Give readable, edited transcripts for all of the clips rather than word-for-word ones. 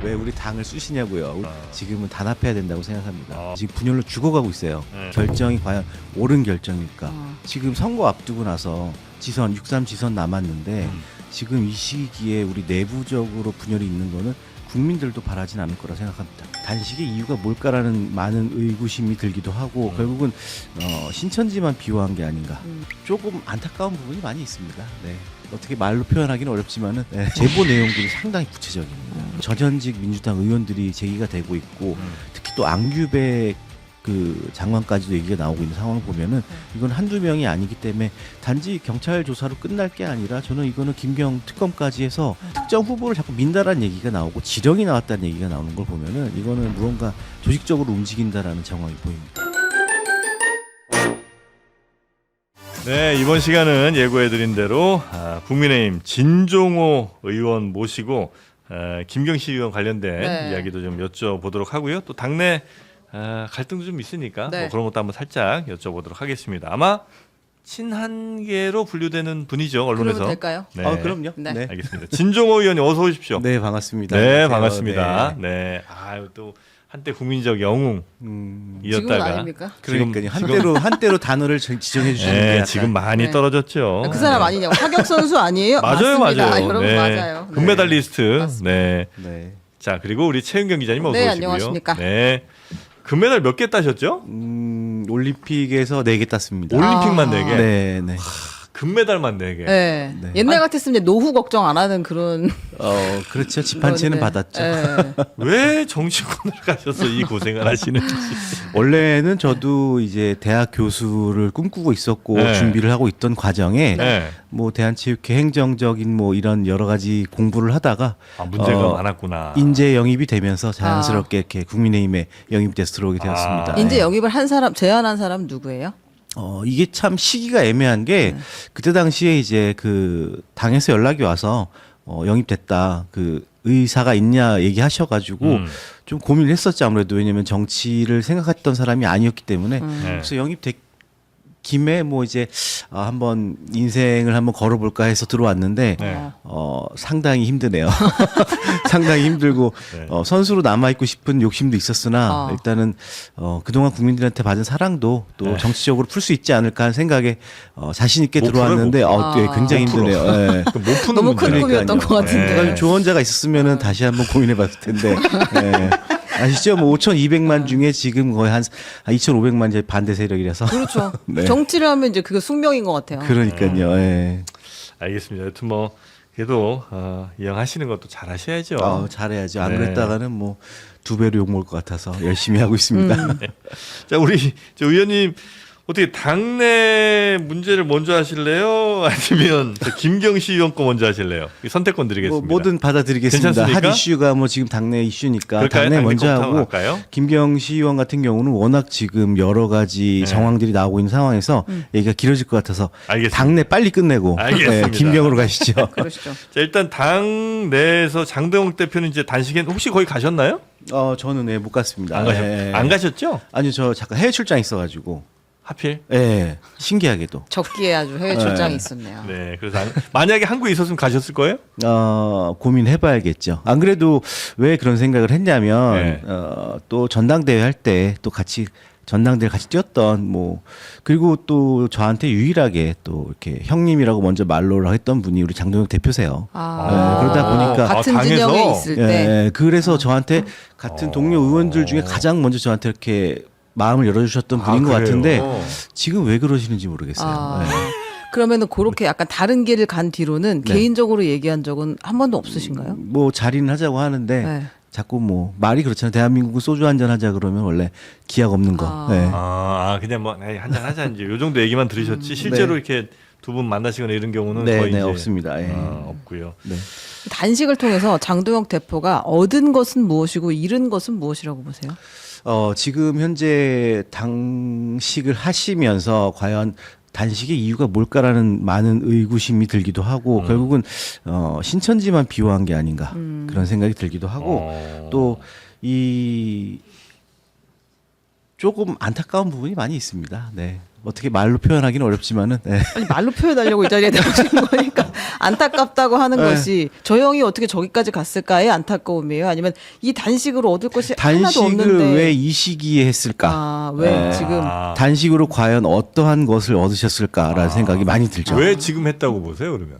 왜 우리 당을 쓰시냐고요. 지금은 단합해야 된다고 생각합니다. 지금 분열로 죽어가고 있어요. 결정이 과연 옳은 결정일까? 지금 선거 앞두고 나서 지선 6.3 지선 남았는데 지금 이 시기에 우리 내부적으로 분열이 있는 거는 국민들도 바라진 않을 거라 생각합니다. 단식의 이유가 뭘까라는 많은 의구심이 들기도 하고 결국은 신천지만 비호한 게 아닌가. 조금 안타까운 부분이 많이 있습니다. 네. 어떻게 말로 표현하기는 어렵지만은 제보 내용들이 상당히 구체적입니다. 전현직 민주당 의원들이 제기가 되고 있고 특히 또 안규백 그 장관까지도 얘기가 나오고 있는 상황을 보면은 이건 한두 명이 아니기 때문에 단지 경찰 조사로 끝날 게 아니라 저는 이거는 김경 특검까지 해서 특정 후보를 자꾸 민다라는 얘기가 나오고 지령이 나왔다는 얘기가 나오는 걸 보면은 이거는 무언가 조직적으로 움직인다라는 정황이 보입니다. 네, 이번 시간은 예고해드린 대로 국민의힘 진종호 의원 모시고 김경시 의원 관련된 이야기도 좀 여쭤보도록 하고요. 또 당내 갈등도 좀 있으니까 뭐 그런 것도 한번 살짝 여쭤보도록 하겠습니다. 아마 친한계로 분류되는 분이죠, 언론에서. 그러면 될까요? 네. 그럼요. 네. 알겠습니다. 진종호 의원님 어서 오십시오. 네, 반갑습니다. 네, 안녕하세요. 반갑습니다. 네. 아유, 또 한때 국민적 영웅이었다가 지금은 아닙니까? 그러니까요. 한때로 단어를 지정해 주시는 게 약간 지금 많이 떨어졌죠. 그 사람 아니냐고. 타격 선수 아니에요? 맞아요, 맞습니다. 맞아요. 여러분 네. 맞아요. 네. 금메달리스트. 맞습니다. 네. 네. 자, 그리고 우리 최은경 기자님 어서 네, 오시고요. 안녕하십니까. 네. 금메달 몇 개 따셨죠? 올림픽에서 4개 땄습니다. 올림픽만 4개. 네, 네. 금메달만 4개. 네. 네. 옛날 같았으면 이제 노후 걱정 안 하는 그런. 그렇죠. 집 한 채는 그런데. 받았죠. 네. 왜 정치권을 가셔서 이 고생을 하시는지. 원래는 저도 이제 대학 교수를 꿈꾸고 있었고 네. 준비를 하고 있던 과정에 네. 뭐 대한체육회 행정적인 뭐 이런 여러 가지 공부를 하다가 문제가 많았구나. 인재 영입이 되면서 자연스럽게 이렇게 국민의힘에 영입돼서 들어오게 되었습니다. 인재 영입을 한 사람, 제안한 사람 누구예요? 이게 참 시기가 애매한 게 그때 당시에 이제 그 당에서 연락이 와서 영입됐다. 그 의사가 있냐 얘기하셔가지고 좀 고민을 했었죠. 아무래도 왜냐면 정치를 생각했던 사람이 아니었기 때문에 그래서 영입됐 김에 뭐 이제 한번 인생을 한번 걸어볼까 해서 들어왔는데 네. 상당히 힘드네요. 상당히 힘들고 네. 선수로 남아 있고 싶은 욕심도 있었으나 일단은 그동안 국민들한테 받은 사랑도 또 정치적으로 풀 수 있지 않을까 하는 생각에 자신 있게 못 들어왔는데 풀어요, 네, 굉장히 못 풀어. 힘드네요. 네. 못 푸는 너무 큰 문제네. 꿈이었던 것 같은데. 그러니까 조언자가 있었으면은 다시 한번 고민해봤을 텐데. 네. 아시죠? 뭐 5,200만 중에 지금 거의 한 2,500만 이제 반대 세력이라서. 그렇죠. 네. 정치를 하면 이제 그게 숙명인 것 같아요. 그러니까요. 예. 알겠습니다. 여튼 뭐 그래도 이왕하시는 것도 잘 하셔야죠. 잘해야죠. 안 네. 그랬다가는 뭐 2배로 욕먹을 것 같아서 열심히 하고 있습니다. 자, 우리 저 의원님 어떻게 당내 문제를 먼저 하실래요? 아니면 저 김경시 의원 거 먼저 하실래요? 이 선택권 드리겠습니다. 뭐든 받아들이겠습니다. 괜찮습니까? 한 이슈가 뭐 지금 당내 이슈니까 그럴까요? 당내 먼저 당내 하고 할까요? 김경시 의원 같은 경우는 워낙 지금 여러 가지 정황들이 나오고 있는 상황에서 얘기가 길어질 것 같아서 알겠습니다. 당내 빨리 끝내고 알겠습니다. 김경으로 가시죠. 그러시죠. 자, 일단 당 내에서 장동욱 대표는 이제 단식에 혹시 거기 가셨나요? 저는 못 갔습니다. 안 가셨죠? 아니요, 저 잠깐 해외 출장 있어가지고. 하필. 신기하게도. 적기에 아주 해외 출장이 있었네요. 네, 그래서 만약에 한국에 있었으면 가셨을 거예요? 고민해봐야겠죠. 안 그래도 왜 그런 생각을 했냐면 네. 또 전당대회 할 때 또 같이 전당대회 같이 뛰었던 뭐 그리고 또 저한테 유일하게 또 이렇게 형님이라고 먼저 말로를 했던 분이 우리 장동혁 대표세요. 그러다 보니까 같은 당에서? 진영에 있을 때. 그래서 저한테 같은 동료 의원들 중에 가장 먼저 저한테 이렇게 마음을 열어주셨던 분인 것 그래요? 같은데 지금 왜 그러시는지 모르겠어요. 네. 그러면은 그렇게 약간 다른 길을 간 뒤로는 개인적으로 얘기한 적은 한 번도 없으신가요? 뭐 자리는 하자고 하는데 네. 자꾸 뭐 말이 그렇잖아요. 대한민국은 소주 한잔 하자 그러면 원래 기약 없는 거. 네. 그냥 뭐 한잔 하자 이제 요 정도 얘기만 들으셨지 실제로 이렇게 두 분 만나시거나 이런 경우는 거의 이제 없습니다. 없고요. 네. 단식을 통해서 장동혁 대표가 얻은 것은 무엇이고 잃은 것은 무엇이라고 보세요? 지금 현재 당식을 하시면서 과연 단식의 이유가 뭘까라는 많은 의구심이 들기도 하고 결국은 신천지만 비호한 게 아닌가 그런 생각이 들기도 하고 또 이 조금 안타까운 부분이 많이 있습니다. 네. 어떻게 말로 표현하기는 어렵지만은 네. 아니 말로 표현하려고 이 자리에 나오신 거니까 안타깝다고 하는 네. 것이 저 형이 어떻게 저기까지 갔을까의 안타까움이에요? 아니면 이 단식으로 얻을 것이 하나도 단식을 없는데 왜 이 시기에 했을까? 아, 왜 지금 단식으로 과연 어떠한 것을 얻으셨을까라는 생각이 많이 들죠. 왜 지금 했다고 보세요, 그러면?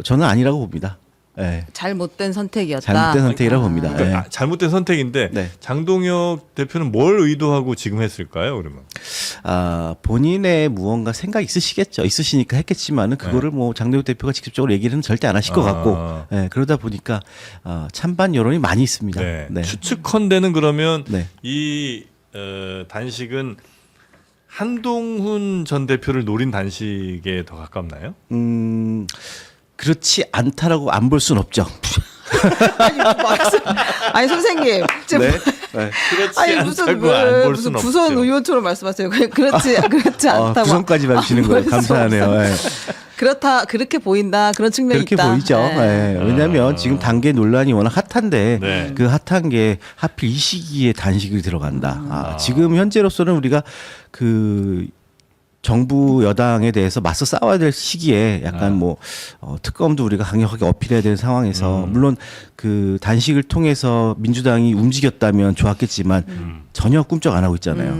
저는 아니라고 봅니다. 네. 잘못된 선택이었다. 잘못된 선택이라고 봅니다. 그러니까 네. 잘못된 선택인데 네. 장동혁 대표는 뭘 의도하고 지금 했을까요, 그러면? 본인의 무언가 생각 있으시겠죠. 있으시니까 했겠지만은 그거를 뭐 장동혁 대표가 직접적으로 얘기는 절대 안 하실 것 같고, 네, 그러다 보니까 찬반 여론이 많이 있습니다. 네. 네. 추측컨대는 그러면 네. 이 단식은 한동훈 전 대표를 노린 단식에 더 가깝나요? 그렇지 않다라고 안 볼 수는 없죠. 아니 선생님 지금 네. 네. 그렇지 아니 무슨 않다고 안 볼 무슨 수는 부선 없죠. 의원처럼 말씀하세요. 그렇지 않다고. 부선까지 봐주시는 거예요. 감사하네요. 네. 그렇다 그렇게 보인다 그런 측면이 그렇게 있다. 보이죠. 네. 네. 왜냐하면 지금 단계 논란이 워낙 핫한데 네. 그 핫한 게 하필 이 시기에 단식이 들어간다. 지금 현재로서는 우리가 그 정부 여당에 대해서 맞서 싸워야 될 시기에 약간 뭐 특검도 우리가 강력하게 어필해야 되는 상황에서 물론 그 단식을 통해서 민주당이 움직였다면 좋았겠지만 전혀 꿈쩍 안 하고 있잖아요.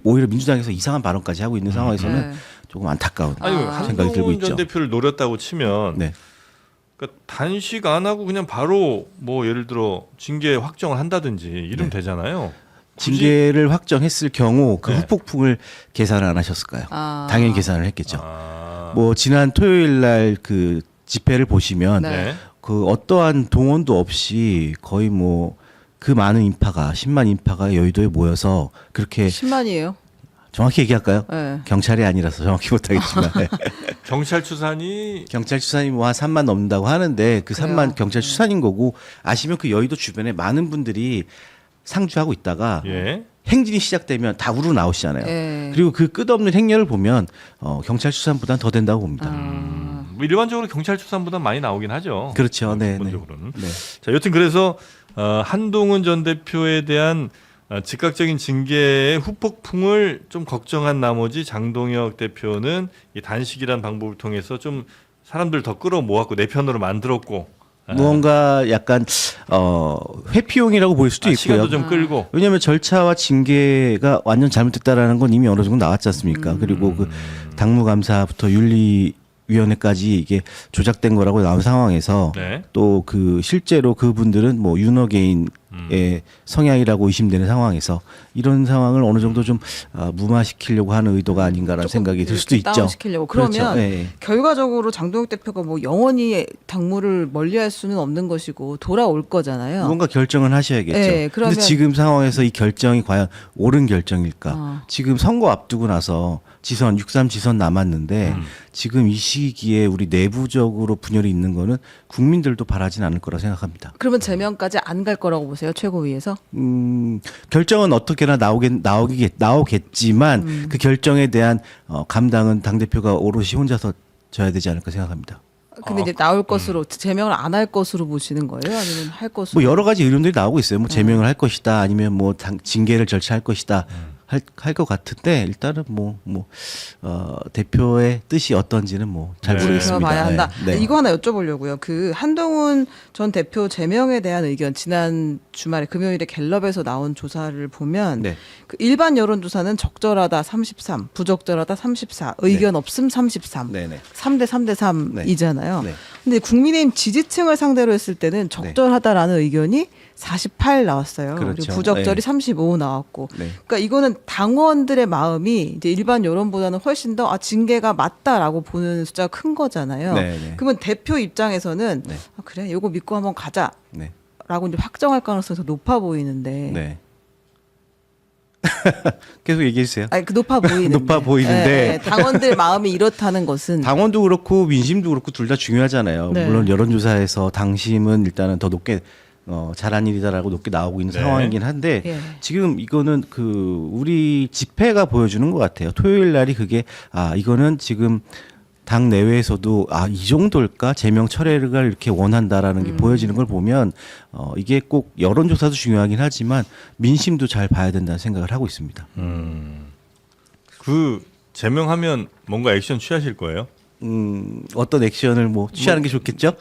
오히려 민주당에서 이상한 발언까지 하고 있는 상황에서는 네. 조금 안타까운 아니 생각이 들고 한동훈 있죠. 전 대표를 노렸다고 치면 네. 그러니까 단식 안 하고 그냥 바로 뭐 예를 들어 징계 확정을 한다든지 이러면 되잖아요. 굳이- 징계를 확정했을 경우 그 네. 후폭풍을 계산을 안 하셨을까요? 당연히 계산을 했겠죠. 아, 뭐 지난 토요일 날 그 집회를 보시면 네. 네. 그 어떠한 동원도 없이 거의 뭐 그 많은 인파가 10만 인파가 여의도에 모여서 그렇게 10만이에요. 정확히 얘기할까요? 네. 경찰이 아니라서 정확히 못하겠지만 네. 경찰 추산이 경찰 추산이 뭐 한 3만 넘는다고 하는데 그 그래요? 3만 경찰 추산인 거고 아시면 그 여의도 주변에 많은 분들이 상주하고 있다가 예. 행진이 시작되면 다 우르르 나오시잖아요. 예. 그리고 그 끝없는 행렬을 보면 경찰 추산보다는 더 된다고 봅니다. 뭐 일반적으로 경찰 추산보다 많이 나오긴 하죠. 그렇죠. 네, 기본적으로는. 네. 자, 여튼 그래서 한동훈 전 대표에 대한 즉각적인 징계의 후폭풍을 좀 걱정한 나머지 장동혁 대표는 이 단식이란 방법을 통해서 좀 사람들 더 끌어모았고 내 편으로 만들었고 무언가 약간 회피용이라고 볼 수도 있고요. 시간도 좀 끌고 왜냐하면 절차와 징계가 완전 잘못됐다라는 건 이미 어느 정도 나왔지 않습니까? 그리고 그 당무감사부터 윤리위원회까지 이게 조작된 거라고 나온 상황에서 네. 또 그 실제로 그분들은 뭐 윤어게인의 성향이라고 의심되는 상황에서 이런 상황을 어느 정도 좀 무마시키려고 하는 의도가 아닌가라는 생각이 들 수도 있죠. 다운시키려고. 그러면 그렇죠. 네. 결과적으로 장동혁 대표가 뭐 영원히 당무를 멀리할 수는 없는 것이고 돌아올 거잖아요. 뭔가 결정을 하셔야겠죠. 네, 그러면- 근데 지금 상황에서 이 결정이 과연 옳은 결정일까? 지금 선거 앞두고 나서 지선 6.3 지선 남았는데 지금 이 시기에 우리 내부적으로 분열이 있는 거는 국민들도 바라진 않을 거라 생각합니다. 그러면 제명까지 안 갈 거라고 보세요, 최고위에서? 결정은 어떻게나 나오겠지만 그 결정에 대한 감당은 당 대표가 오롯이 혼자서 져야 되지 않을까 생각합니다. 근데 이제 나올 것으로 제명을 안 할 것으로 보시는 거예요? 아니면 할 것으로? 뭐 여러 가지 의견들이 나오고 있어요. 뭐 제명을 할 것이다, 아니면 뭐 징계를 절차할 것이다. 할 것 같은데 일단은 대표의 뜻이 어떤지는 뭐 잘 네. 모르겠습니다. 봐야 한다. 네. 네. 이거 하나 여쭤보려고요. 그 한동훈 전 대표 제명에 대한 의견 지난 주말에 금요일에 갤럽에서 나온 조사를 보면 네. 그 일반 여론조사는 적절하다 33, 부적절하다 34, 의견 없음 33, 네네. 3대 3대 3이잖아요. 네. 근데 국민의힘 지지층을 상대로 했을 때는 적절하다라는 의견이 48 나왔어요. 그렇죠. 그리고 부적절히 네. 35 나왔고. 네. 그러니까 이거는 당원들의 마음이 이제 일반 여론보다는 훨씬 더 징계가 맞다라고 보는 숫자가 큰 거잖아요. 네, 네. 그러면 대표 입장에서는 네. 그래, 이거 믿고 한번 가자라고 네. 이제 확정할 가능성이 더 높아 보이는데. 네. 계속 얘기해 주세요. 아니, 그 높아 보이는데. 높아 보이는데. 당원들 마음이 이렇다는 것은 당원도 그렇고 민심도 그렇고 둘 다 중요하잖아요. 네. 물론 여론조사에서 당심은 일단은 더 높게 잘한 일이다라고 높게 나오고 있는 네. 상황이긴 한데 예. 지금 이거는 그 우리 집회가 보여주는 것 같아요. 토요일 날이 그게 이거는 지금 당 내외에서도 이 정도일까 제명 철회를 이렇게 원한다라는 게 보여지는 걸 보면 이게 꼭 여론조사도 중요하긴 하지만 민심도 잘 봐야 된다는 생각을 하고 있습니다. 그 제명하면 뭔가 액션 취하실 거예요? 어떤 액션을 뭐 취하는 게 좋겠죠?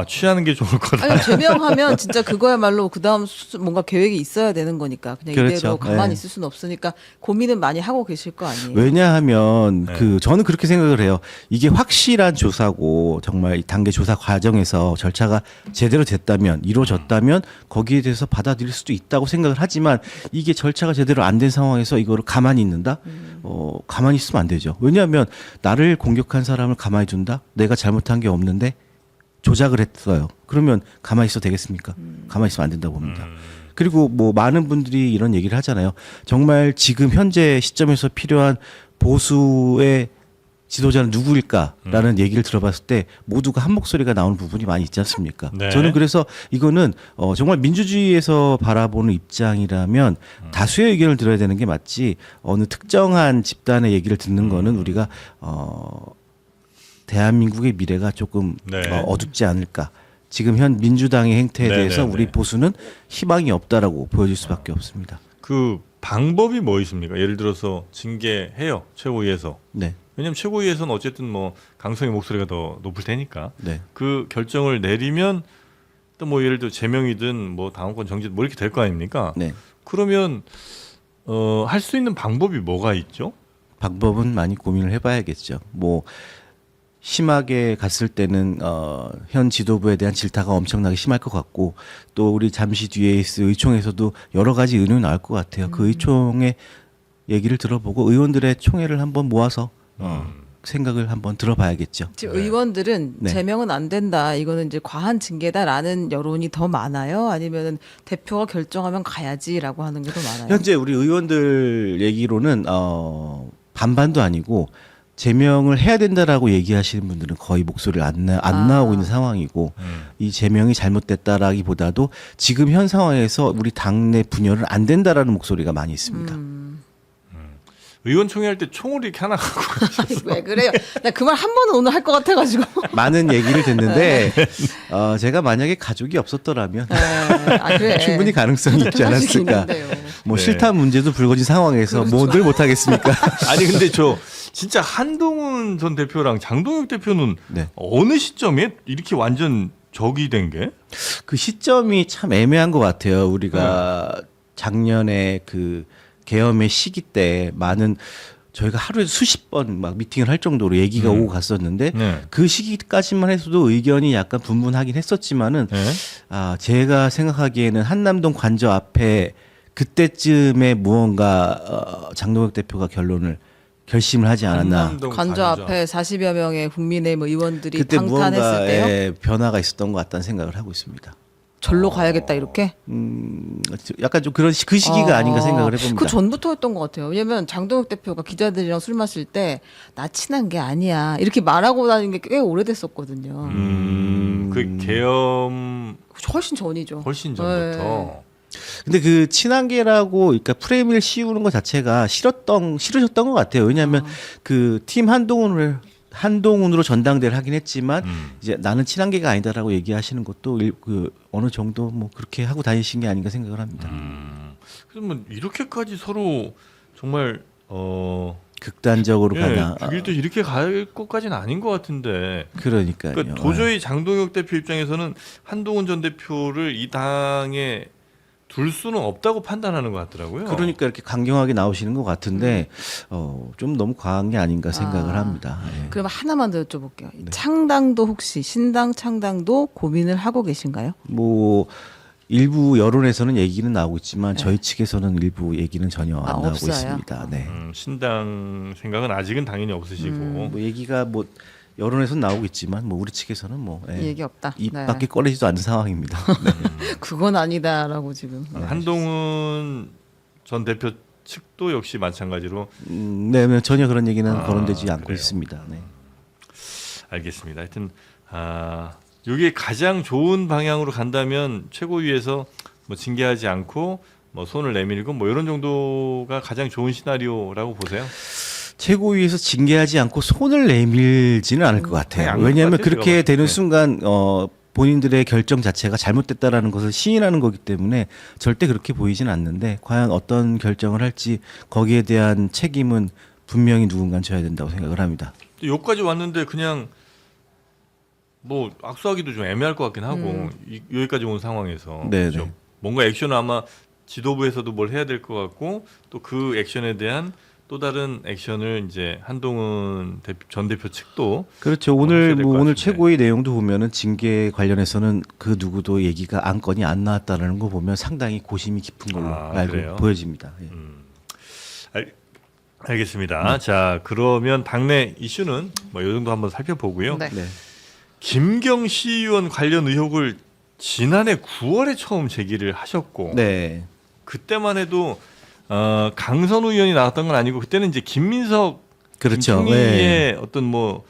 취하는 게 좋을 거다. 아니 제명하면 진짜 그거야말로 그다음 뭔가 계획이 있어야 되는 거니까 그냥 그렇죠. 이대로 가만히 네. 있을 수는 없으니까 고민은 많이 하고 계실 거 아니에요. 왜냐하면 네. 저는 그렇게 생각을 해요. 이게 확실한 조사고 정말 이 단계 조사 과정에서 절차가 제대로 됐다면 이루어졌다면 거기에 대해서 받아들일 수도 있다고 생각을 하지만 이게 절차가 제대로 안 된 상황에서 이거를 가만히 있는다? 가만히 있으면 안 되죠. 왜냐하면 나를 공격한 사람을 가만히 둔다? 내가 잘못한 게 없는데 조작을 했어요. 그러면 가만히 있어도 되겠습니까? 가만히 있으면 안 된다고 봅니다. 그리고 뭐 많은 분들이 이런 얘기를 하잖아요. 정말 지금 현재 시점에서 필요한 보수의 지도자는 누구일까라는 얘기를 들어봤을 때 모두가 한 목소리가 나오는 부분이 많이 있지 않습니까? 네. 저는 그래서 이거는 정말 민주주의에서 바라보는 입장이라면 다수의 의견을 들어야 되는 게 맞지 어느 특정한 집단의 얘기를 듣는 거는 우리가 대한민국의 미래가 조금 네. 어둡지 않을까. 지금 현 민주당의 행태에 네, 대해서 네, 우리 네. 보수는 희망이 없다라고 보여줄 수밖에 없습니다. 그 방법이 뭐 있습니까? 예를 들어서 징계해요. 최고위에서. 네, 왜냐하면 최고위에서는 어쨌든 뭐 강성의 목소리가 더 높을 테니까 네. 그 결정을 내리면 또 뭐 예를 들어 제명이든 뭐 당원권 정지든 뭐 이렇게 될 거 아닙니까? 네. 그러면 할 수 있는 방법이 뭐가 있죠? 방법은 많이 고민을 해봐야겠죠. 뭐 심하게 갔을 때는 현 지도부에 대한 질타가 엄청나게 심할 것 같고 또 우리 잠시 뒤에 있을 의총에서도 여러 가지 의논이 나올 것 같아요. 그 의총의 얘기를 들어보고 의원들의 총회를 한번 모아서 생각을 한번 들어봐야겠죠. 지금 네. 의원들은 네. 제명은 안 된다. 이거는 이제 과한 징계다라는 여론이 더 많아요. 아니면 대표가 결정하면 가야지라고 하는 게 더 많아요. 현재 우리 의원들 얘기로는 반반도 아니고 제명을 해야 된다라고 얘기하시는 분들은 거의 목소리를 안 나오고 있는 상황이고 이 제명이 잘못됐다라기보다도 지금 현 상황에서 우리 당내 분열은 안 된다라는 목소리가 많이 있습니다. 의원총회 할 때 총을 이렇게 하나 갖고 왜 그래요? 나 그 말 한 번은 오늘 할 것 같아가지고. 많은 얘기를 듣는데 제가 만약에 가족이 없었더라면 그래. 충분히 가능성이 있지 대표할 수 않았을까. 있는데요. 뭐 네. 실탄 문제도 불거진 상황에서 그렇죠. 뭐늘 못하겠습니까? 아니 근데 저 진짜 한동훈 전 대표랑 장동혁 대표는 네. 어느 시점에 이렇게 완전 적이 된 게? 그 시점이 참 애매한 것 같아요. 우리가 작년에 그 계엄의 시기 때 많은 저희가 하루에 수십 번 막 미팅을 할 정도로 얘기가 오고 갔었는데 네. 그 시기까지만 해서도 의견이 약간 분분하긴 했었지만은 네. 제가 생각하기에는 한남동 관저 앞에 그때쯤에 무언가 장동혁 대표가 결심을 하지 않았나. 한남동 관저 앞에 40여 명의 국민의힘 의원들이 그때 방탄했을 때요. 무언가의 변화가 있었던 것 같다는 생각을 하고 있습니다. 절로 가야겠다 이렇게. 약간 좀 그런 그 시기가 아닌가 생각을 해봅니다. 그 전부터였던 것 같아요. 왜냐면 장동혁 대표가 기자들이랑 술 마실 때 나 친한 게 아니야 이렇게 말하고 다니는 게 꽤 오래됐었거든요. 그 계엄 훨씬 전이죠. 훨씬 전부터. 네. 근데 그 친한계라고 그러니까 프레임을 씌우는 것 자체가 싫으셨던 것 같아요. 왜냐하면 그 팀 한동훈으로 전당대를 하긴 했지만 이제 나는 친한계가 아니다라고 얘기하시는 것도 그 어느 정도 뭐 그렇게 하고 다니신 게 아닌가 생각을 합니다. 그러면 이렇게까지 서로 정말 극단적으로 가나. 죽일 듯 이렇게 갈 것까지는 아닌 것 같은데. 그러니까요. 그러니까 도저히 장동혁 대표 입장에서는 한동훈 전 대표를 이 당에 둘 수는 없다고 판단하는 것 같더라고요. 그러니까 이렇게 강경하게 나오시는 것 같은데 좀 너무 과한 게 아닌가 생각을 합니다. 예. 그럼 하나만 더 여쭤볼게요. 네. 창당도 혹시 신당 창당도 고민을 하고 계신가요? 뭐 일부 여론에서는 얘기는 나오고 있지만 저희 측에서는 일부 얘기는 전혀 안 나오고 없어요? 있습니다. 네. 신당 생각은 아직은 당연히 없으시고. 뭐 얘기가 뭐 여론에서는 나오고 있지만 뭐 우리 측에서는 뭐 얘기 없다. 입 네. 밖에 꺼내지도 않는 상황입니다. 네. 그건 아니다라고 지금. 한동훈 전 대표 측도 역시 마찬가지로 네, 전혀 그런 얘기는 거론되지 않고 그래요. 있습니다. 네. 알겠습니다. 하여튼 이게 가장 좋은 방향으로 간다면 최고위에서 뭐 징계하지 않고 뭐 손을 내밀고 뭐 이런 정도가 가장 좋은 시나리오라고 보세요. 최고위에서 징계하지 않고 손을 내밀지는 않을 것 같아요. 않을 것 왜냐하면 같아요, 그렇게 제가 봤을 되는 때. 순간 본인들의 결정 자체가 잘못됐다라는 것을 시인하는 거기 때문에 절대 그렇게 보이진 않는데 과연 어떤 결정을 할지 거기에 대한 책임은 분명히 누군가는 져야 된다고 생각을 합니다. 여기까지 왔는데 그냥 뭐 악수하기도 좀 애매할 것 같긴 하고 여기까지 온 상황에서 네네. 그렇죠? 뭔가 액션을 아마 지도부에서도 뭘 해야 될 것 같고 또 그 액션에 대한 또 다른 액션을 이제 한동훈 전 대표 측도 그렇죠. 하셔야 오늘 될것 뭐 오늘 같은데. 최고의 내용도 보면은 징계 관련해서는 그 누구도 얘기가 안건이 안 나왔다는 거 보면 상당히 고심이 깊은 걸로 그래요? 알고 보여집니다. 예. 알겠습니다. 자, 그러면 당내 이슈는 뭐 이 정도 한번 살펴보고요. 네. 네. 김경시 의원 관련 의혹을 지난해 9월에 처음 제기를 하셨고 네. 그때만 해도 강선우 의원이 나왔던 건 아니고 그때는 이제 김민석 그렇죠. 총리의 네. 어떤 뭐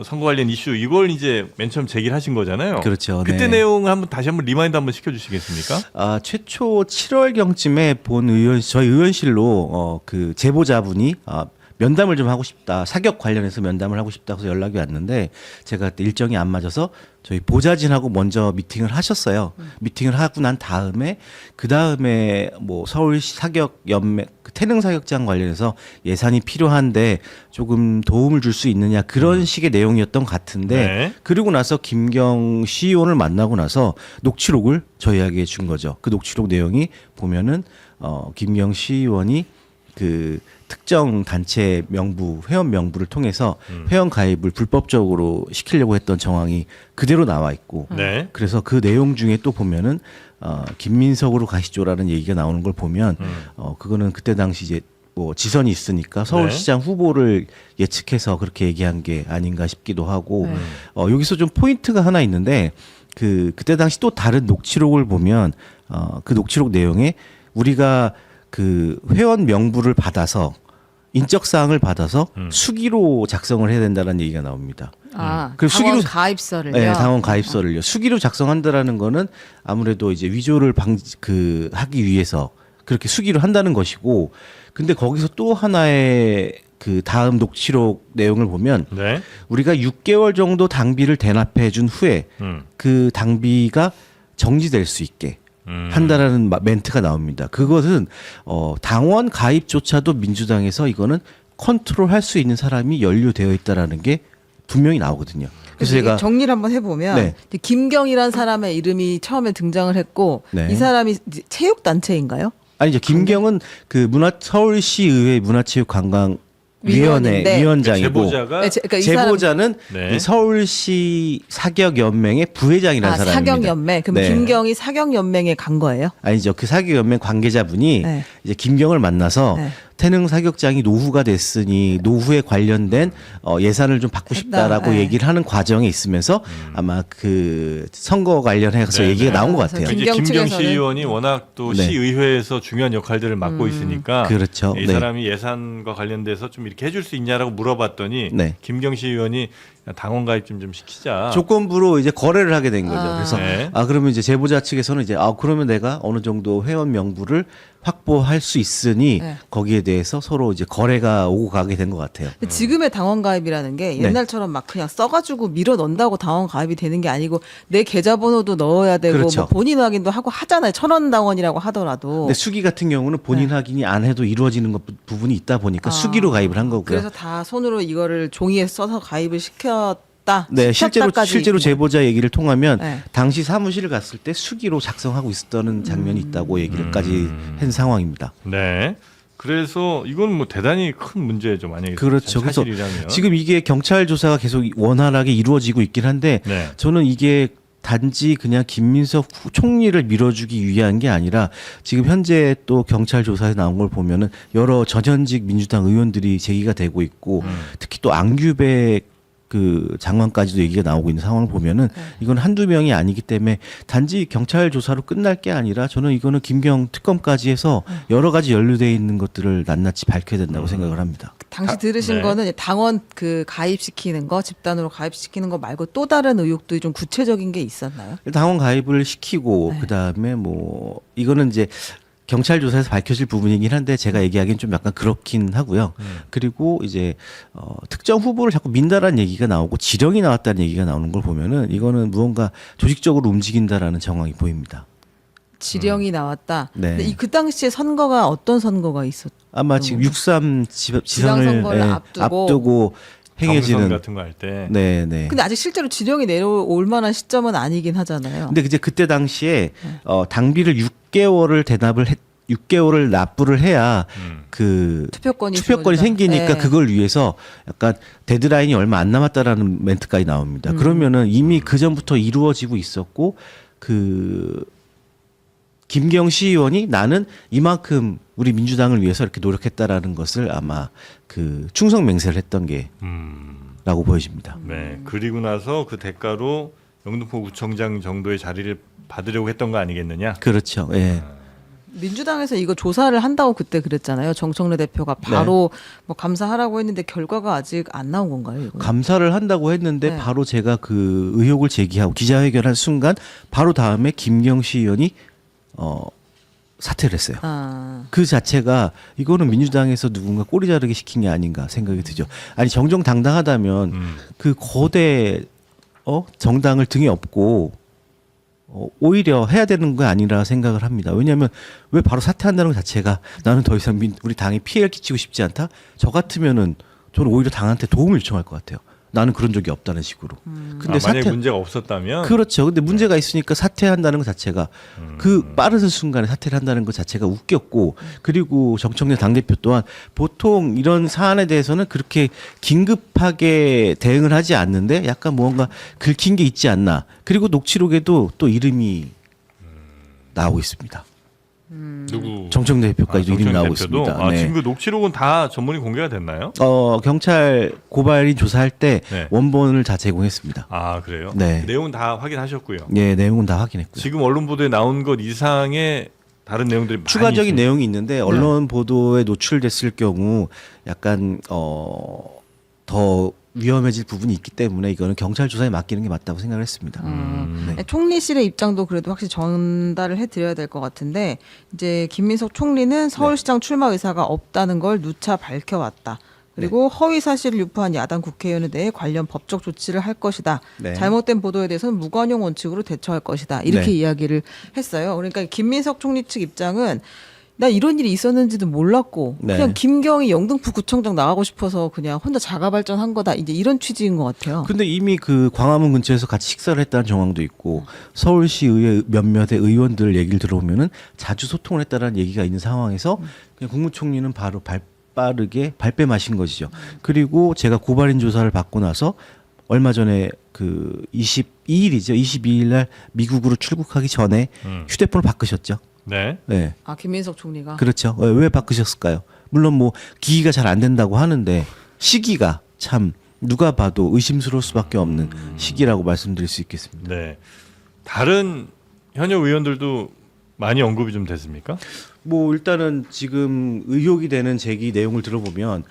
선거 관련 이슈 이걸 이제 맨 처음 제기를 하신 거잖아요. 그렇죠. 그때 네. 내용을 한번 다시 한번 리마인드 한번 시켜주시겠습니까? 최초 7월경쯤에 본 저희 의원실로 그 제보자분이 면담을 좀 하고 싶다. 사격 관련해서 면담을 하고 싶다고 해서 연락이 왔는데 제가 그때 일정이 안 맞아서 저희 보좌진하고 먼저 미팅을 하셨어요. 미팅을 하고 난 다음에 그 다음에 뭐 서울시 사격 연맹 태릉 사격장 관련해서 예산이 필요한데 조금 도움을 줄 수 있느냐 그런 식의 내용이었던 것 같은데 네. 그리고 나서 김경 시의원을 만나고 나서 녹취록을 저희에게 준 거죠. 그 녹취록 내용이 보면은 김경 시의원이 그 특정 단체 명부 회원 명부를 통해서 회원 가입을 불법적으로 시키려고 했던 정황이 그대로 나와 있고 네. 그래서 그 내용 중에 또 보면은 김민석으로 가시죠라는 얘기가 나오는 걸 보면 그거는 그때 당시 이제 뭐 지선이 있으니까 서울시장 후보를 예측해서 그렇게 얘기한 게 아닌가 싶기도 하고 여기서 좀 포인트가 하나 있는데 그때 당시 또 다른 녹취록을 보면 그 녹취록 내용에 우리가 그 회원 명부를 받아서 인적 사항을 받아서 수기로 작성을 해야 된다는 얘기가 나옵니다. 그리고 수기로 가입서를요. 네, 당원 가입서를요. 수기로 작성한다라는 거는 아무래도 이제 위조를 하기 위해서 그렇게 수기로 한다는 것이고, 근데 거기서 또 하나의 그 다음 녹취록 내용을 보면 네. 우리가 6개월 정도 당비를 대납해 준 후에 그 당비가 정지될 수 있게 한다라는 멘트가 나옵니다. 그것은 당원 가입조차도 민주당에서 이거는 컨트롤할 수 있는 사람이 연루되어 있다라는 게 분명히 나오거든요. 그래서 제가 정리를 한번 해보면 네. 이제 김경이란 사람의 이름이 처음에 등장을 했고 네. 이 사람이 이제 체육단체인가요? 아니죠. 김경은 그 서울시의회 문화체육관광 위원회 위원인데 위원장이고 제보자가 네, 그러니까 이 사람- 제보자는 네. 이 서울시 사격연맹의 부회장이라는 사람입니다. 사경연맹. 그럼 네. 김경이 사경연맹에 간 거예요? 아니죠. 그 사격연맹 관계자분이 네. 이제 김경을 만나서 네. 태릉 사격장이 노후가 됐으니 노후에 관련된 예산을 좀 받고 싶다라고 네. 얘기를 하는 과정에 있으면서 아마 그 선거 관련해서 네, 얘기가 네. 나온 것 그래서 같아요. 이제 김경 김경시 측에서는- 의원이 워낙 또 네. 시의회에서 중요한 역할들을 맡고 있으니까 그렇죠. 이 네. 사람이 예산과 관련돼서 좀 이렇게 해줄 수 있냐라고 물어봤더니 네. 김경시 의원이 당원 가입 좀 시키자. 조건부로 이제 거래를 하게 된 거죠. 그래서 네. 그러면 이제 제보자 측에서는 이제 그러면 내가 어느 정도 회원 명부를 확보할 수 있으니 네. 거기에 대해서 서로 이제 거래가 오고 가게 된 것 같아요. 근데 지금의 당원 가입이라는 게 네. 옛날처럼 막 그냥 써가지고 밀어 넣는다고 당원 가입이 되는 게 아니고 내 계좌번호도 넣어야 되고 그렇죠. 뭐 본인 확인도 하고 하잖아요. 천원 당원이라고 하더라도. 근데 수기 같은 경우는 본인 확인이 안 해도 이루어지는 부분이 있다 보니까 수기로 가입을 한 거고요. 그래서 다 손으로 이거를 종이에 써서 가입을 시켰다. 네, 실제로 시켰다까지 제보자 얘기를 통하면 네. 당시 사무실을 갔을 때 수기로 작성하고 있었다는 장면이 있다고 얘기를까지 한 상황입니다. 네. 그래서 이건 뭐 대단히 큰 문제죠. 만약에 그렇죠. 그래서 사실이라면. 지금 이게 경찰 조사가 계속 원활하게 이루어지고 있긴 한데 네. 저는 이게 단지 그냥 김민석 총리를 밀어주기 위한 게 아니라 지금 현재 또 경찰 조사에 나온 걸 보면은 여러 전현직 민주당 의원들이 제기가 되고 있고 특히 또 안규백 그 장관까지도 얘기가 나오고 있는 상황을 보면은 이건 한두 명이 아니기 때문에 단지 경찰 조사로 끝날 게 아니라 저는 이거는 김경 특검까지 해서 여러 가지 연루되어 있는 것들을 낱낱이 밝혀야 된다고 생각을 합니다. 당시 들으신 네. 거는 당원 그 가입시키는 거, 집단으로 가입시키는 거 말고 또 다른 의혹도 좀 구체적인 게 있었나요? 당원 가입을 시키고 그다음에 뭐 이거는 이제 경찰 조사에서 밝혀질 부분이긴 한데 제가 얘기하기엔 좀 약간 그렇긴 하고요. 그리고 이제 특정 후보를 자꾸 민다라는 얘기가 나오고 지령이 나왔다는 얘기가 나오는 걸 보면은 이거는 무언가 조직적으로 움직인다라는 정황이 보입니다. 지령이 나왔다. 네. 근데 그 당시에 선거가 어떤 선거가 있었? 아마 지금 6.3 지선을 지방선거를 앞두고 경선 행해지는 같은 거 할 때. 네, 네. 근데 아직 실제로 지령이 내려올 만한 시점은 아니긴 하잖아요. 근데 이제 그때 당시에 당비를 6개월을 납부를 해야 그 투표권이 생기니까 네. 그걸 위해서 약간 데드라인이 얼마 안 남았다라는 멘트까지 나옵니다. 그러면은 이미 그 전부터 이루어지고 있었고 그 김경시 의원이 나는 이만큼 우리 민주당을 위해서 이렇게 노력했다라는 것을 아마 그 충성 맹세를 했던 게 라고 보여집니다. 네. 그리고 나서 그 대가로 영등포 구청장 정도의 자리를 받으려고 했던 거 아니겠느냐? 그렇죠. 예. 민주당에서 이거 조사를 한다고 그때 그랬잖아요. 정청래 대표가 바로 뭐 감사하라고 했는데 결과가 아직 안 나온 건가요? 이거? 감사를 한다고 했는데 네. 바로 제가 그 의혹을 제기하고 기자회견한 순간 바로 다음에 김경시 의원이 사퇴를 했어요. 아. 그 자체가 이거는 민주당에서 누군가 꼬리 자르기 시킨 게 아닌가 생각이 들죠. 아니 정정당당하다면 그 거대 정당을 등에 업고 오히려 해야 되는 거 아니라 생각을 합니다. 왜냐하면 왜 바로 사퇴한다는 것 자체가 나는 더 이상 우리 당에 피해를 끼치고 싶지 않다. 저 같으면은 저는 오히려 당한테 도움을 요청할 것 같아요. 나는 그런 적이 없다는 식으로. 근데 만약에 문제가 없었다면 그렇죠. 근데 문제가 있으니까 사퇴한다는 것 자체가 그 빠른 순간에 사퇴를 한다는 것 자체가 웃겼고 그리고 정청래 당대표 또한 보통 이런 사안에 대해서는 그렇게 긴급하게 대응을 하지 않는데 약간 무언가 긁힌 게 있지 않나. 그리고 녹취록에도 또 이름이 나오고 있습니다. 누구 정청래 대표까지도 이름이 나오고 대표도? 있습니다. 네. 지금 그 녹취록은 다 전문이 공개가 됐나요? 경찰 고발인 조사할 때 네. 원본을 다 제공했습니다. 아 그래요? 네. 내용은 다 확인하셨고요. 예, 내용은 다 확인했고요. 지금 언론 보도에 나온 것 이상의 다른 내용들이 많이 추가적인 있습니다. 내용이 있는데 언론 보도에 노출됐을 경우 약간 더 위험해질 부분이 있기 때문에 이거는 경찰 조사에 맡기는 게 맞다고 생각을 했습니다. 네. 총리실의 입장도 그래도 확실히 전달을 해드려야 될 것 같은데 이제 김민석 총리는 서울시장 출마 의사가 없다는 걸 누차 밝혀왔다. 그리고 허위 사실을 유포한 야당 국회의원에 대해 관련 법적 조치를 할 것이다. 네. 잘못된 보도에 대해서는 무관용 원칙으로 대처할 것이다. 이렇게 네. 이야기를 했어요. 그러니까 김민석 총리 측 입장은 나 이런 일이 있었는지도 몰랐고 네. 그냥 김경희 영등포 구청장 나가고 싶어서 그냥 혼자 자가 발전한 거다. 이제 이런 취지인 것 같아요. 근데 이미 그 광화문 근처에서 같이 식사를 했다는 정황도 있고 서울시의회 몇몇의 의원들 얘기를 들어보면은 자주 소통을 했다는 얘기가 있는 상황에서 그냥 국무총리는 바로 빠르게 발뺌 하신 것이죠. 그리고 제가 고발인 조사를 받고 나서 얼마 전에 그 22일이죠. 22일 날 미국으로 출국하기 전에 휴대폰을 바꾸셨죠. 네. 네. 아 김민석 총리가 그렇죠. 왜 바꾸셨을까요? 물론 뭐 기기가 잘 안 된다고 하는데 시기가 참 누가 봐도 의심스러울 수밖에 없는 시기라고 말씀드릴 수 있겠습니다. 네. 다른 현역 의원들도 많이 언급이 좀 됐습니까? 뭐 일단은 지금 의혹이 되는 제기 내용을 들어보면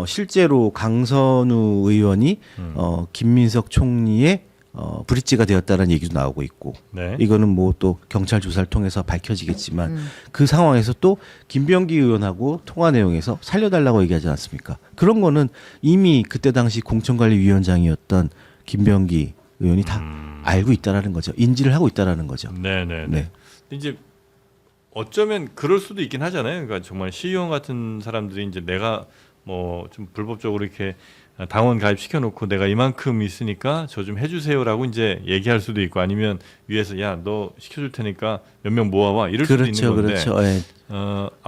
실제로 강선우 의원이 김민석 총리의 브릿지가 되었다는 얘기도 나오고 있고 네. 이거는 뭐 또 경찰 조사를 통해서 밝혀지겠지만 그 상황에서 또 김병기 의원하고 통화 내용에서 살려달라고 얘기하지 않았습니까? 그런 거는 이미 그때 당시 공천관리위원장이었던 김병기 의원이 다 알고 있다라는 거죠. 인지를 하고 있다라는 거죠. 네네. 네. 이제 어쩌면 그럴 수도 있긴 하잖아요. 그러니까 정말 시의원 같은 사람들이 이제 내가 뭐 좀 불법적으로 이렇게 당원 가입시켜 놓고 내가 이만큼 있으니까 저 좀 해주세요라고 이제 얘기할 수도 있고 아니면 위에서 야 너 시켜줄 테니까 몇 명 모아와 이럴 수도 있는 건데 그렇죠. 예.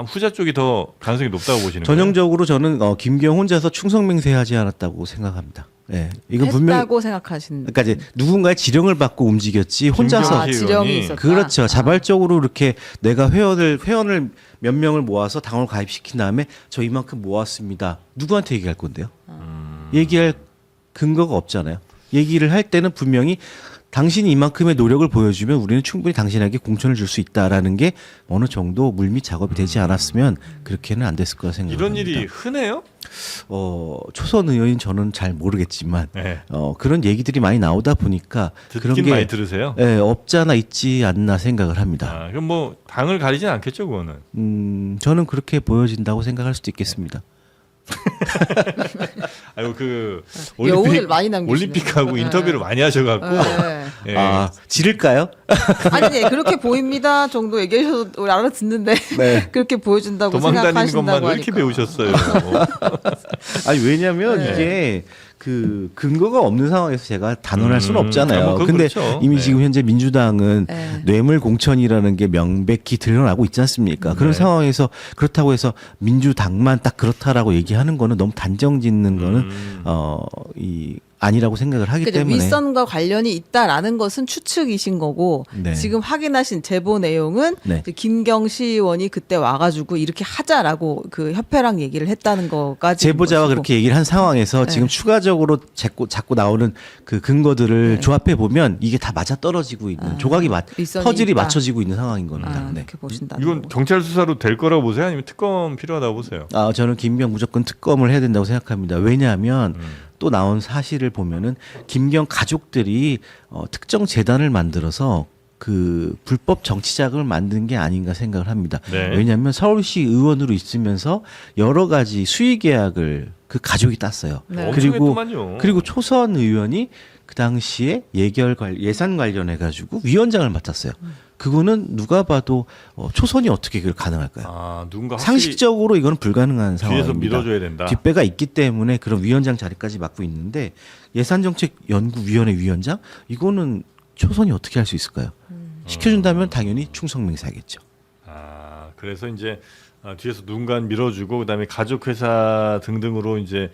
후자 쪽이 더 가능성이 높다고 보시는 거예요? 전형적으로 저는 김경 혼자서 충성맹세하지 않았다고 생각합니다. 예, 이건 분명히 했다고 생각하신. 그러니까 이제 누군가의 지령을 받고 움직였지 혼자서 아, 지령이 있었다. 그렇죠. 자발적으로 이렇게 내가 회원을 몇 명을 모아서 당원을 가입시킨 다음에 저 이만큼 모았습니다. 누구한테 얘기할 건데요? 얘기할 근거가 없잖아요. 얘기를 할 때는 분명히 당신이 이만큼의 노력을 보여주면 우리는 충분히 당신에게 공천을 줄 수 있다라는 게 어느 정도 물밑 작업이 되지 않았으면 그렇게는 안 됐을 거라 생각합니다. 이런 일이 흔해요? 초선 의원인 저는 잘 모르겠지만 네. 그런 얘기들이 많이 나오다 보니까 그런 듣긴 게 많이 들으세요? 없잖아 있지 않나 생각을 합니다. 그럼 뭐 당을 가리진 않겠죠, 그거는. 저는 그렇게 보여진다고 생각할 수도 있겠습니다. 아유 그 여운을 많이 남기시네요. 올림픽하고 네. 인터뷰를 많이 하셔갖고 네. 예. 아, 지를까요? 아니, 네, 그렇게 보입니다 정도 얘기하셔도 우리 알아듣는데 네. 그렇게 보여준다고 도망다니는 생각하신다고 것만 왜 하니까. 이렇게 배우셨어요? 아니 왜냐면 네. 이게 그 근거가 없는 상황에서 제가 단언할 수는 없잖아요. 뭐 그건 근데 그렇죠. 이미 네. 지금 현재 민주당은 네. 뇌물 공천이라는 게 명백히 드러나고 있지 않습니까? 그런 네. 상황에서 그렇다고 해서 민주당만 딱 그렇다라고 얘기하는 거는 너무 단정 짓는 거는 이 아니라고 생각을 하기 그러니까 때문에 윗선과 관련이 있다라는 것은 추측이신 거고 네. 지금 확인하신 제보 내용은 네. 이제 김경시 의원이 그때 와가지고 이렇게 하자라고 그 협회랑 얘기를 했다는 거까지 제보자와 그렇게 얘기를 한 상황에서 네. 지금 추가적으로 자꾸 나오는 그 근거들을 네. 조합해 보면 이게 다 맞아 떨어지고 있는 조각이 윗선이 퍼즐이 있다. 맞춰지고 있는 상황인 겁니다. 네. 이렇게 보신다. 이건 경찰 수사로 될 거라고 보세요? 아니면 특검 필요하다고 보세요? 아, 저는 김경 무조건 특검을 해야 된다고 생각합니다. 왜냐하면 또 나온 사실을 보면은 김경 가족들이 특정 재단을 만들어서 그 불법 정치 자금을 만든 게 아닌가 생각을 합니다. 네. 왜냐하면 서울시 의원으로 있으면서 여러 가지 수의 계약을 그 가족이 땄어요. 네. 엄청했더만요. 그리고 초선 의원이 그 당시에 예산 관련해 가지고 위원장을 맡았어요. 그거는 누가 봐도 초선이 어떻게 그걸 가능할까요? 아, 누군가 확실히 상식적으로 이거는 불가능한 뒤에서 상황입니다. 밀어줘야 된다. 뒷배가 있기 때문에 그런 위원장 자리까지 맡고 있는데 예산정책연구위원회 위원장 이거는 초선이 어떻게 할 수 있을까요? 시켜준다면 당연히 충성맹사겠죠. 아, 그래서 이제 뒤에서 누군가 밀어주고 그다음에 가족 회사 등등으로 이제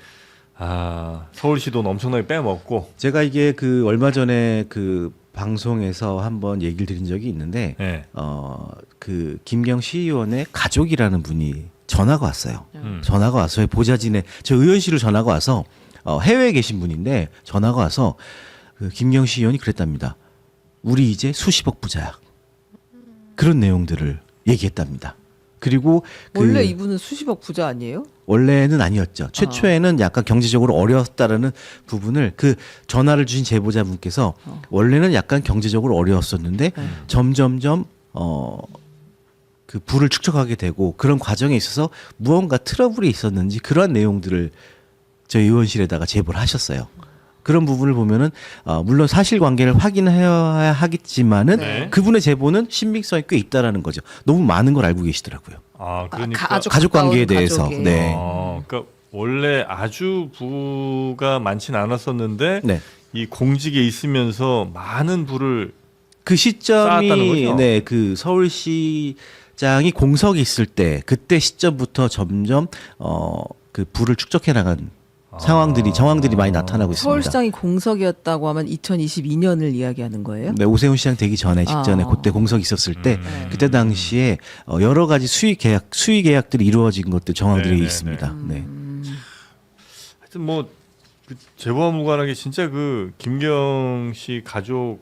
서울시 돈 엄청나게 빼먹고. 제가 이게 그 얼마 전에 그 방송에서 한번 얘기를 드린 적이 있는데 네. 그 김경 시의원의 가족이라는 분이 전화가 왔어요. 음. 전화가 와서 보좌진에 저 의원실로 전화가 와서 해외에 계신 분인데 전화가 와서 그 김경 시의원이 그랬답니다. 우리 이제 수십억 부자야. 그런 내용들을 얘기했답니다. 그리고 원래 이분은 수십억 부자 아니에요? 원래는 아니었죠. 최초에는 약간 경제적으로 어려웠다라는 부분을 그 전화를 주신 제보자분께서 원래는 약간 경제적으로 어려웠었는데 점점점 그 부를 축적하게 되고 그런 과정에 있어서 무언가 트러블이 있었는지 그러한 내용들을 저희 의원실에다가 제보를 하셨어요. 그런 부분을 보면은 물론 사실관계를 확인해야 하겠지만은 네. 그분의 제보는 신빙성이 꽤 있다라는 거죠. 너무 많은 걸 알고 계시더라고요. 아, 그러니까 가족 관계에 대해서. 가족이. 네. 그러니까 원래 아주 부가 많지는 않았었는데 네. 이 공직에 있으면서 많은 부를 그 쌓았다는 시점이 거죠? 네, 그 서울시장이 공석이 있을 때 그때 시점부터 점점 그 부를 축적해 나간 정황들이 많이 나타나고 있습니다. 서울시장이 공석이었다고 하면 2022년을 이야기하는 거예요? 네, 오세훈 시장 되기 전에 직전에 그때 공석이 있었을 때 그때 당시에 여러 가지 수의 계약들이 이루어진 것들 정황들이 네, 있습니다. 네. 하여튼 뭐 그 제보와 무관하게 진짜 그 김경 씨 가족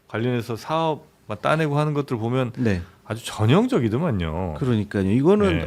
관련해서 사업 막 따내고 하는 것들 보면 네. 아주 전형적이더만요. 그러니까요. 이거는 네.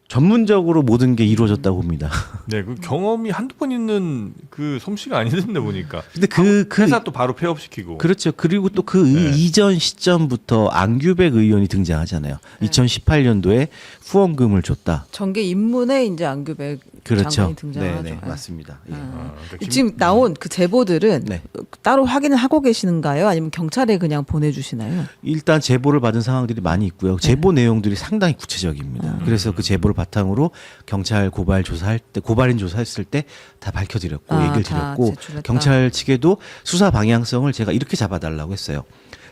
전문적으로 모든 게 이루어졌다고 봅니다. 네, 그 경험이 한두 번 있는 그 솜씨가 아니던데 보니까. 근데 그 회사 또 바로 폐업시키고. 그렇죠. 그리고 또 그 네. 이전 시점부터 안규백 의원이 등장하잖아요. 2018년도에 후원금을 줬다. 정계 입문에 이제 안규백 그렇죠. 장관이 등장하죠. 네, 네. 맞습니다. 예. 그러니까 지금 나온 그 제보들은 네. 따로 확인을 하고 계시는가요? 아니면 경찰에 그냥 보내주시나요? 일단 제보를 받은 상황들이 많이 있고요. 제보 내용들이 상당히 구체적입니다. 그래서 그 제보를 바탕으로 경찰 고발인 조사했을 때 다 밝혀드렸고 얘기를 다 드렸고 제출했다. 경찰 측에도 수사 방향성을 제가 이렇게 잡아달라고 했어요.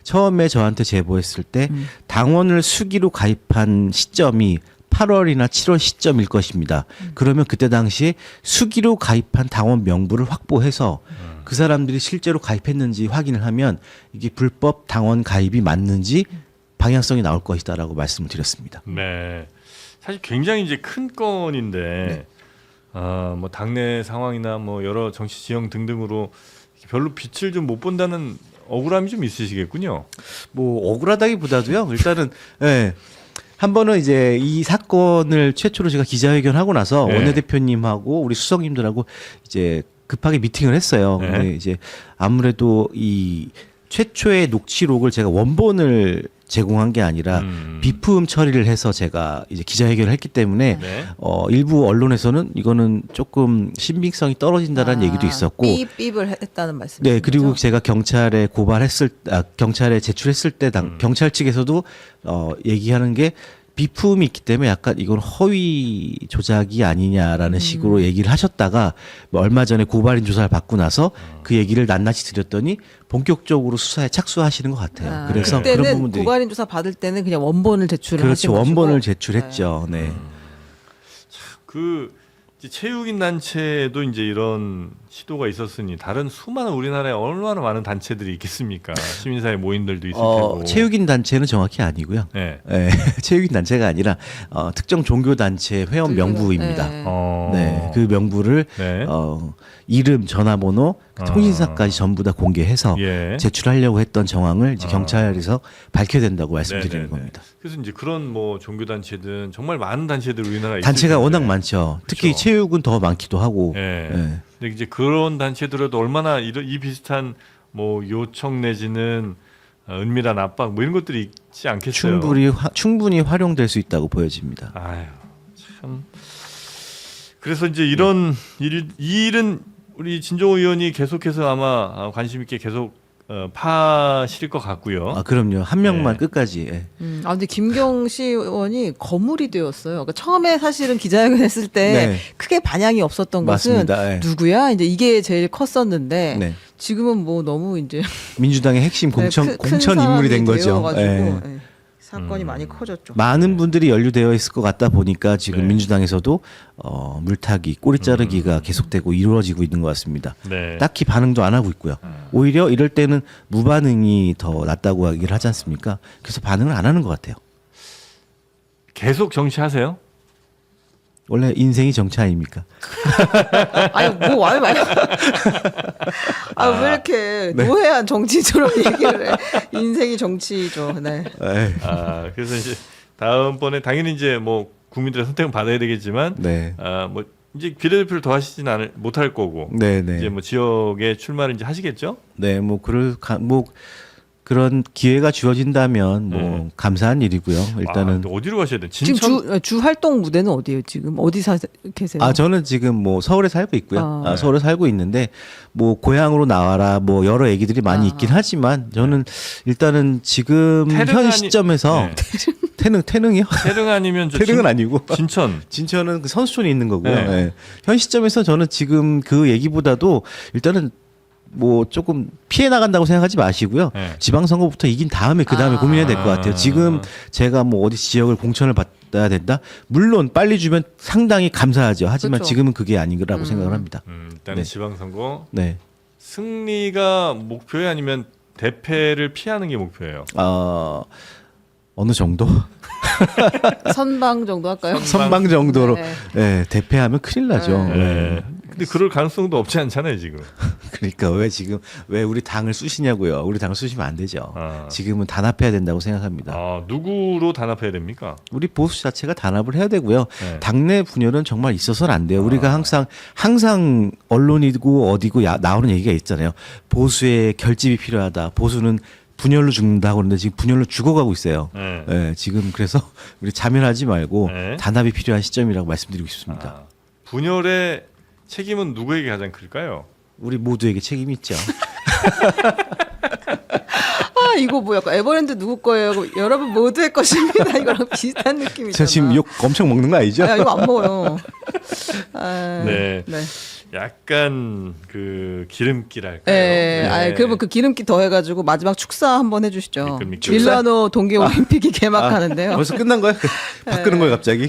처음에 저한테 제보했을 때 당원을 수기로 가입한 시점이 8월이나 7월 시점일 것입니다. 그러면 그때 당시에 수기로 가입한 당원 명부를 확보해서 그 사람들이 실제로 가입했는지 확인을 하면 이게 불법 당원 가입이 맞는지 방향성이 나올 것이다라고 말씀을 드렸습니다. 네. 사실 굉장히 이제 큰 건인데 네. 뭐 당내 상황이나 뭐 여러 정치 지형 등등으로 별로 빛을 좀 못 본다는 억울함이 좀 있으시겠군요. 뭐 억울하다기보다도요. 일단은 예. 한 번은 이제 이 사건을 최초로 제가 기자회견하고 나서 네. 원내대표님하고 우리 수석님들하고 이제 급하게 미팅을 했어요. 네. 근데 이제 아무래도 이 최초의 녹취록을 제가 원본을 제공한 게 아니라 비품 처리를 해서 제가 이제 기자회견을 했기 때문에 네. 일부 언론에서는 이거는 조금 신빙성이 떨어진다라는 얘기도 있었고 삐입을 했다는 말씀이죠. 네, 그리고 제가 경찰에 경찰에 제출했을 때 경찰 측에서도 얘기하는 게 비품이 있기 때문에 약간 이건 허위 조작이 아니냐라는 식으로 얘기를 하셨다가 뭐 얼마 전에 고발인 조사를 받고 나서 그 얘기를 낱낱이 드렸더니 본격적으로 수사에 착수하시는 것 같아요. 그래서 그때는 그런 부분들이 고발인 조사 받을 때는 그냥 원본을 제출을 하신 그렇죠. 것이고. 원본을 제출했죠. 네. 그 이제 체육인 단체도 이제 이런 시도가 있었으니 다른 수많은 우리나라에 얼마나 많은 단체들이 있겠습니까? 시민사회 모임들도 있을 테고. 체육인 단체는 정확히 아니고요. 네. 네, 체육인 단체가 아니라 특정 종교 단체 회원 명부입니다. 네. 네, 그 명부를 네. 이름, 전화번호, 통신사까지 전부 다 공개해서 예. 제출하려고 했던 정황을 이제 경찰에서 밝혀야 된다고 말씀드리는 네네네. 겁니다. 그래서 이제 그런 뭐 종교 단체든 정말 많은 단체들 우리나라에 있을 단체가 텐데. 워낙 많죠. 특히 그렇죠. 체육은 더 많기도 하고. 예. 네. 근데 이제 그런 단체들도 얼마나 이 비슷한 뭐 요청 내지는 은밀한 압박 뭐 이런 것들이 있지 않겠어요. 충분히 활용될 수 있다고 보여집니다. 아유 참. 그래서 이제 이런 이 일은 우리 진종호 의원이 계속해서 아마 관심 있게 계속 파실 것 같고요. 그럼요. 한 명만 네. 끝까지. 예. 근데 김경시 의원이 거물이 되었어요. 그러니까 처음에 사실은 기자회견 했을 때 네. 크게 반향이 없었던 맞습니다. 것은 예. 누구야? 이제 이게 제일 컸었는데 네. 지금은 뭐 너무 이제 민주당의 핵심 공천 큰 공천 인물이 된 사람이 거죠. 되어가지고, 예. 예. 사건이 많이 커졌죠. 많은 분들이 연루되어 있을 것 같다 보니까 지금 네. 민주당에서도 물타기, 꼬리 자르기가 계속되고 이루어지고 있는 것 같습니다. 네. 딱히 반응도 안 하고 있고요. 오히려 이럴 때는 무반응이 더 낫다고 얘기를 하지 않습니까? 그래서 반응을 안 하는 것 같아요. 계속 정치하세요? 원래 인생이 정치 아닙니까? 아니 뭐 와요 말요. 왜 이렇게 노회한 정치처럼 얘기를 해? 인생이 정치죠. 네. 에이, 그래서 이제 다음번에 당연히 이제 뭐 국민들의 선택은 받아야 되겠지만 네, 뭐 이제 비례대표를 더 하시지는 못할 거고 네, 네, 이제 뭐 지역에 출마를 이제 하시겠죠? 네, 뭐 그런 기회가 주어진다면 뭐 감사한 일이고요. 일단은 근데 어디로 가셔야 돼? 지금 진천? 주 활동 무대는 어디예요? 지금 어디 계세요? 저는 지금 뭐 서울에 살고 있고요. 네. 서울에 살고 있는데 뭐 고향으로 나와라 뭐 여러 얘기들이 많이 있긴 하지만 저는 일단은 지금 현 태릉 시점에서 네. 태릉이요? 태릉 아니면 태릉은 아니고 진천. 진천은 그 선수촌에 있는 거고요. 네. 네. 현 시점에서 저는 지금 그 얘기보다도 일단은 뭐 조금 피해 나간다고 생각하지 마시고요. 네. 지방선거부터 이긴 다음에 그 다음에 고민해야 될 것 같아요. 지금 제가 뭐 어디 지역을 공천을 받아야 된다. 물론 빨리 주면 상당히 감사하죠. 하지만 그렇죠. 지금은 그게 아니라고 생각을 합니다. 일단은 네. 지방선거 네. 승리가 목표예요, 아니면 대패를 피하는 게 목표예요? 어느 정도? 선방 정도 할까요? 선방 정도로 네. 네, 대패하면 큰일 나죠. 네. 네. 근데 그럴 가능성도 없지 않잖아요, 지금. 그러니까 왜 우리 당을 쑤시냐고요. 우리 당을 쑤시면 안 되죠. 아. 지금은 단합해야 된다고 생각합니다. 누구로 단합해야 됩니까? 우리 보수 자체가 단합을 해야 되고요. 네. 당내 분열은 정말 있어서는 안 돼요. 우리가 항상 언론이고 어디고 나오는 얘기가 있잖아요. 보수의 결집이 필요하다. 보수는 분열로 죽는다고 그러는데 지금 분열로 죽어가고 있어요. 네. 네, 지금 그래서 우리 자멸하지 말고 네. 단합이 필요한 시점이라고 말씀드리고 싶습니다. 분열의 책임은 누구에게 가장 클까요? 우리 모두에게 책임이 있죠. 이거 뭐 약간 에버랜드 누구 거예요? 여러분 모두의 것입니다. 이거랑 비슷한 느낌이잖아. 저 지금 욕 엄청 먹는 거 아니죠? 이거 안 먹어요. 네. 네. 약간 그 기름기랄까요? 네. 그러면 그 기름기 더해가지고 마지막 축사 한번 해주시죠. 미끌미끌. 밀라노 동계올림픽이 개막하는데요. 벌써 끝난 거예요? 바꾸는 거예요 갑자기?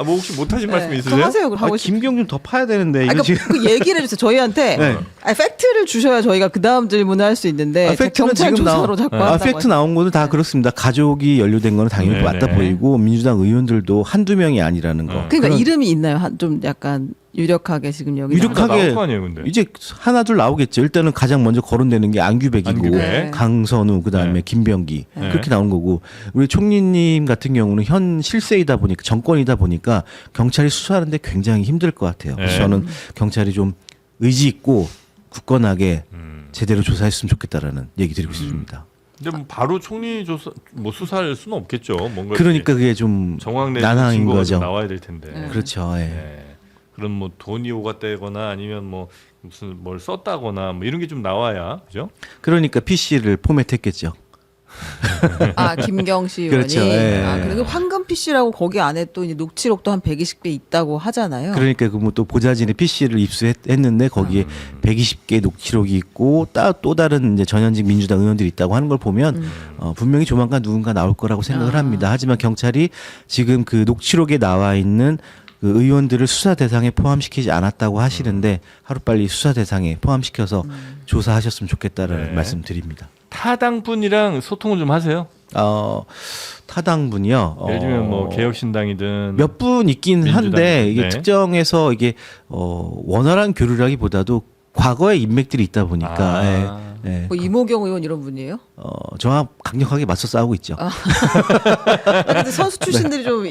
뭐 혹시 못하신 말씀 그럼 있으세요? 하세요. 그럼 하고 싶. 김경 좀 더 파야 되는데 이거 그러니까 지금 그 얘기를 해주세요. 저희한테 네. 팩트를 주셔야 저희가 그 다음 질문을 할 수 있는데 팩트는 경찰 지금 조사로 자꾸 한다고 팩트 나온 거는 다 그렇습니다. 가족이 연루된 거는 당연히 네네. 맞다 보이고 민주당 의원들도 한두 명이 아니라는 거. 그러니까 그런- 이름이 있나요? 좀 약간 유력하게 지금 여기 유력하게 나올 거 아니에요, 근데. 이제 하나 둘 나오겠죠. 일단은 가장 먼저 거론되는 게 안규백이고 안규백. 강선우 그다음에 네. 김병기 네. 그렇게 나온 거고 우리 총리님 같은 경우는 현 실세이다 보니까 정권이다 보니까 경찰이 수사하는데 굉장히 힘들 것 같아요. 그래서 네. 저는 경찰이 좀 의지 있고 굳건하게 제대로 조사했으면 좋겠다라는 얘기 드리고 싶습니다. 근데 뭐 바로 총리 조사 뭐 수사할 수는 없겠죠. 뭔가 그러니까 그게 좀 정황 내는 난항인 증거가 거죠. 좀 나와야 될 텐데. 그렇죠. 예. 네. 그럼 뭐 돈이 오갔다거나 아니면 뭐 무슨 뭘 썼다거나 뭐 이런 게 좀 나와야 그죠? 그러니까 PC를 포맷했겠죠. 아 김경시 의원이 그렇죠. 예. 아 그리고 황금 PC라고 거기 안에 또 이제 녹취록도 한 120개 있다고 하잖아요. 그러니까 그 뭐 또 보좌진의 PC를 입수했는데 거기에 120개 녹취록이 있고 또 다른 이제 전현직 민주당 의원들이 있다고 하는 걸 보면 분명히 조만간 누군가 나올 거라고 생각을 합니다. 하지만 경찰이 지금 그 녹취록에 나와 있는 그 의원들을 수사 대상에 포함시키지 않았다고 하시는데 하루빨리 수사 대상에 포함시켜서 조사하셨으면 좋겠다는 네. 말씀드립니다. 타당 분이랑 소통을 좀 하세요. 타당분이요. 예를 들면 뭐 개혁신당이든 몇 분 있긴 민주당. 한데 이게 네. 특정해서 이게 원활한 교류라기보다도 과거의 인맥들이 있다 보니까 예. 뭐 이모경 의원 이런 분이에요? 저와 강력하게 맞서 싸우고 있죠. 근데 선수 출신들이 좀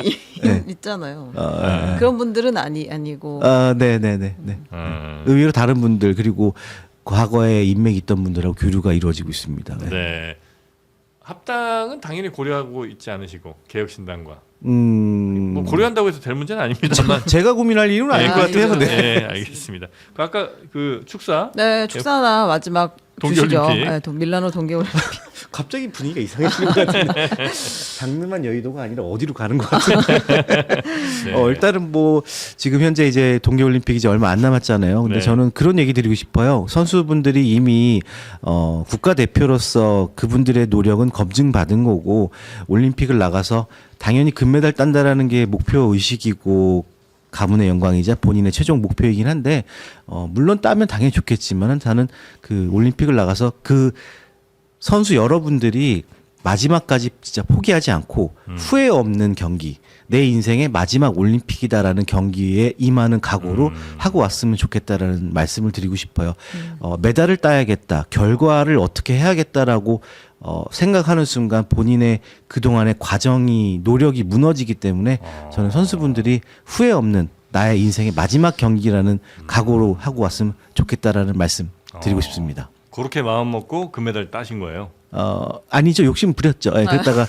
네. 있잖아요. 예. 그런 분들은 아니고. 네네네. 의외로 다른 분들 그리고 과거에 인맥이 있던 분들하고 교류가 이루어지고 있습니다. 네. 네. 합당은 당연히 고려하고 있지 않으시고 개혁신당과 뭐 고려한다고 해서 될 문제는 아닙니다만 제가 고민할 이유는 아닐 것 같아요. 네. 네, 알겠습니다. 그 아까 그 축사 네, 축사나 마지막 주시죠. 동계올림픽. 네, 밀라노 동계올림픽. 갑자기 분위기가 이상해지는 것 같은데 장르만 여의도가 아니라 어디로 가는 것 같은데 네. 일단은 뭐 지금 현재 이제 동계올림픽이 이제 얼마 안 남았잖아요. 근데 네. 저는 그런 얘기 드리고 싶어요. 선수분들이 이미 국가대표로서 그분들의 노력은 검증받은 거고 올림픽을 나가서 당연히 금메달 딴다라는 게 목표 의식이고 가문의 영광이자 본인의 최종 목표이긴 한데 물론 따면 당연히 좋겠지만은 저는 그 올림픽을 나가서 그 선수 여러분들이 마지막까지 진짜 포기하지 않고 후회 없는 경기, 내 인생의 마지막 올림픽이다라는 경기에 임하는 각오로 하고 왔으면 좋겠다라는 말씀을 드리고 싶어요. 메달을 따야겠다, 결과를 어떻게 해야겠다라고 생각하는 순간 본인의 그동안의 과정이 노력이 무너지기 때문에 저는 선수분들이 후회 없는 나의 인생의 마지막 경기라는 각오로 하고 왔으면 좋겠다라는 말씀 드리고 싶습니다. 그렇게 마음 먹고 금메달 따신 거예요. 아니죠. 욕심 부렸죠. 예, 그랬다가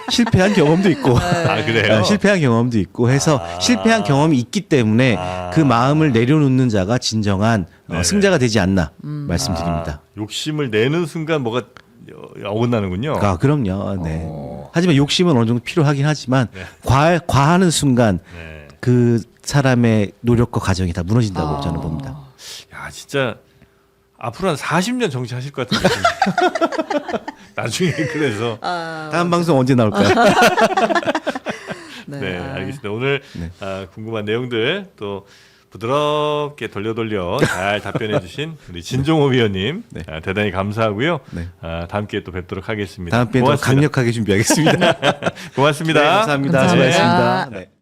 실패한 경험도 있고. 아 그래요? 실패한 경험도 있고 해서 실패한 경험이 있기 때문에 그 마음을 내려놓는 자가 진정한 승자가 되지 않나 말씀드립니다. 욕심을 내는 순간 뭐가 어긋나는군요. 그럼요. 네. 하지만 욕심은 어느 정도 필요하긴 하지만 네. 과하는 순간 네. 그 사람의 노력과 과정이 다 무너진다고 저는 봅니다. 야 진짜 앞으로 한 40년 정치하실 것 같은데 나중에 그래서 다음 방송 언제 나올까요? 네 알겠습니다. 오늘 네. 궁금한 내용들 또 부드럽게 돌려 잘 답변해 주신 우리 진종호 위원님 네. 대단히 감사하고요. 네. 다음 기회에 또 뵙도록 하겠습니다. 다음 기회에 더 고맙습니다. 강력하게 준비하겠습니다. 고맙습니다. 네, 감사합니다. 감사합니다. 수고하셨습니다. 네.